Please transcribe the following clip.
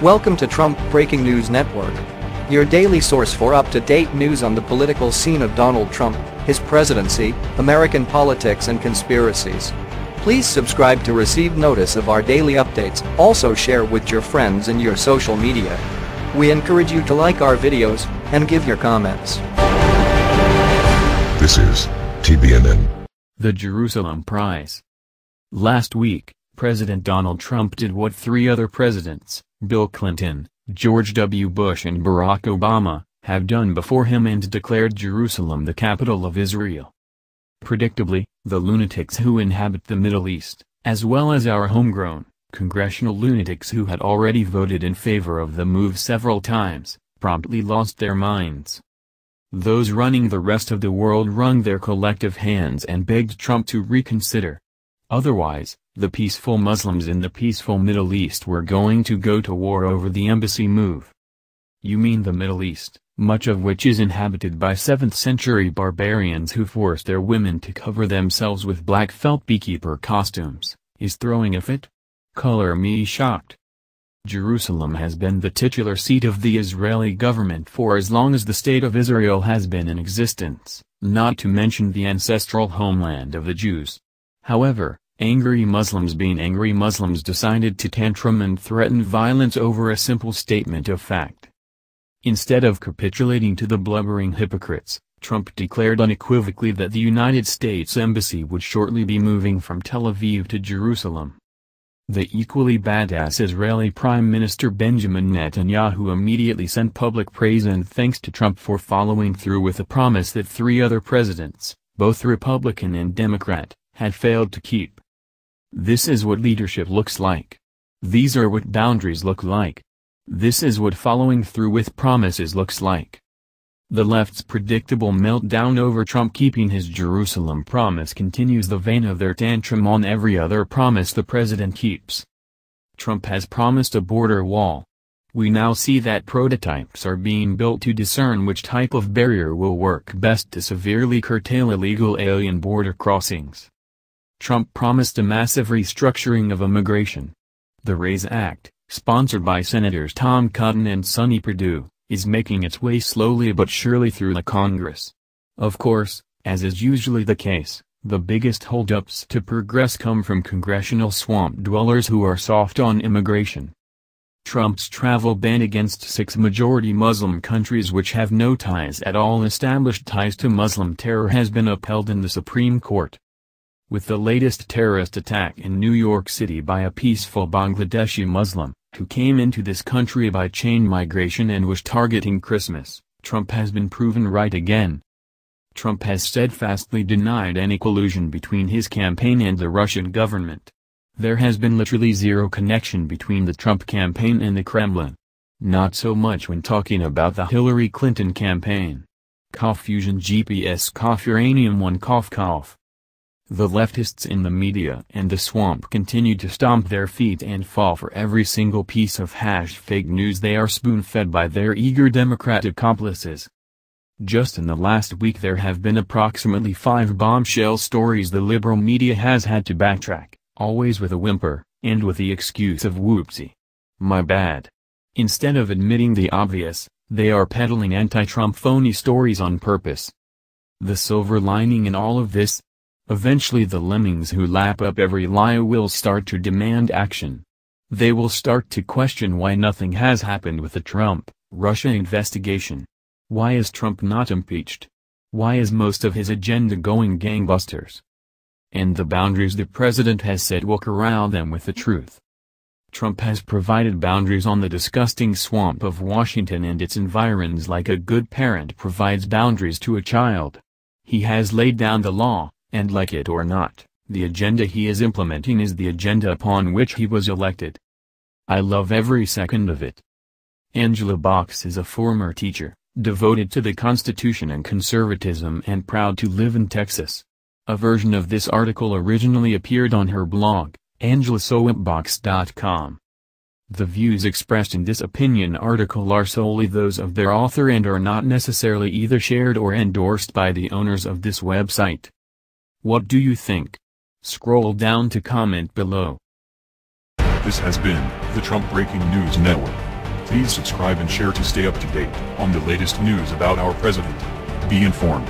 Welcome to Trump Breaking News Network, your daily source for up-to-date news on the political scene of Donald Trump, his presidency, American politics and conspiracies. Please subscribe to receive notice of our daily updates. Also share with your friends and your social media. We encourage you to like our videos and give your comments. This is TBNN. The Jerusalem Prize. Last week, President Donald Trump did what three other presidents, Bill Clinton, George W. Bush and Barack Obama, have done before him and declared Jerusalem the capital of Israel. Predictably, the lunatics who inhabit the Middle East, as well as our homegrown, congressional lunatics who had already voted in favor of the move several times, promptly lost their minds. Those running the rest of the world wrung their collective hands and begged Trump to reconsider. Otherwise, the peaceful Muslims in the peaceful Middle East were going to go to war over the embassy move. You mean the Middle East, much of which is inhabited by 7th-century barbarians who forced their women to cover themselves with black felt beekeeper costumes, is throwing a fit? Color me shocked. Jerusalem has been the titular seat of the Israeli government for as long as the State of Israel has been in existence, not to mention the ancestral homeland of the Jews. However, angry Muslims being angry Muslims decided to tantrum and threaten violence over a simple statement of fact. Instead of capitulating to the blubbering hypocrites, Trump declared unequivocally that the United States Embassy would shortly be moving from Tel Aviv to Jerusalem. The equally badass Israeli Prime Minister Benjamin Netanyahu immediately sent public praise and thanks to Trump for following through with a promise that three other presidents, both Republican and Democrat, had failed to keep. This is what leadership looks like. These are what boundaries look like. This is what following through with promises looks like. The left's predictable meltdown over Trump keeping his Jerusalem promise continues the vein of their tantrum on every other promise the president keeps. Trump has promised a border wall. We now see that prototypes are being built to discern which type of barrier will work best to severely curtail illegal alien border crossings. Trump promised a massive restructuring of immigration. The RAISE Act, sponsored by Senators Tom Cotton and Sonny Perdue, is making its way slowly but surely through the Congress. Of course, as is usually the case, the biggest holdups to progress come from congressional swamp dwellers who are soft on immigration. Trump's travel ban against 6 majority Muslim countries which have no ties at all established ties to Muslim terror has been upheld in the Supreme Court. With the latest terrorist attack in New York City by a peaceful Bangladeshi Muslim, who came into this country by chain migration and was targeting Christmas, Trump has been proven right again. Trump has steadfastly denied any collusion between his campaign and the Russian government. There has been literally zero connection between the Trump campaign and the Kremlin. Not so much when talking about the Hillary Clinton campaign. Cough fusion GPS cough uranium 1 cough cough. The leftists in the media and the swamp continue to stomp their feet and fall for every single piece of fake news they are spoon-fed by their eager Democrat accomplices. Just in the last week there have been approximately 5 bombshell stories the liberal media has had to backtrack, always with a whimper, and with the excuse of whoopsie. My bad. Instead of admitting the obvious, they are peddling anti-Trump phony stories on purpose. The silver lining in all of this? Eventually the lemmings who lap up every lie will start to demand action. They will start to question why nothing has happened with the Trump-Russia investigation. Why is Trump not impeached? Why is most of his agenda going gangbusters? And the boundaries the president has set will corral them with the truth. Trump has provided boundaries on the disgusting swamp of Washington and its environs like a good parent provides boundaries to a child. He has laid down the law. And like it or not, the agenda he is implementing is the agenda upon which he was elected. I love every second of it. Angela Box is a former teacher, devoted to the Constitution and conservatism and proud to live in Texas. A version of this article originally appeared on her blog, angelasowipbox.com. The views expressed in this opinion article are solely those of their author and are not necessarily either shared or endorsed by the owners of this website. What do you think? Scroll down to comment below. This has been the Trump Breaking News Network. Please subscribe and share to stay up to date on the latest news about our president. Be informed.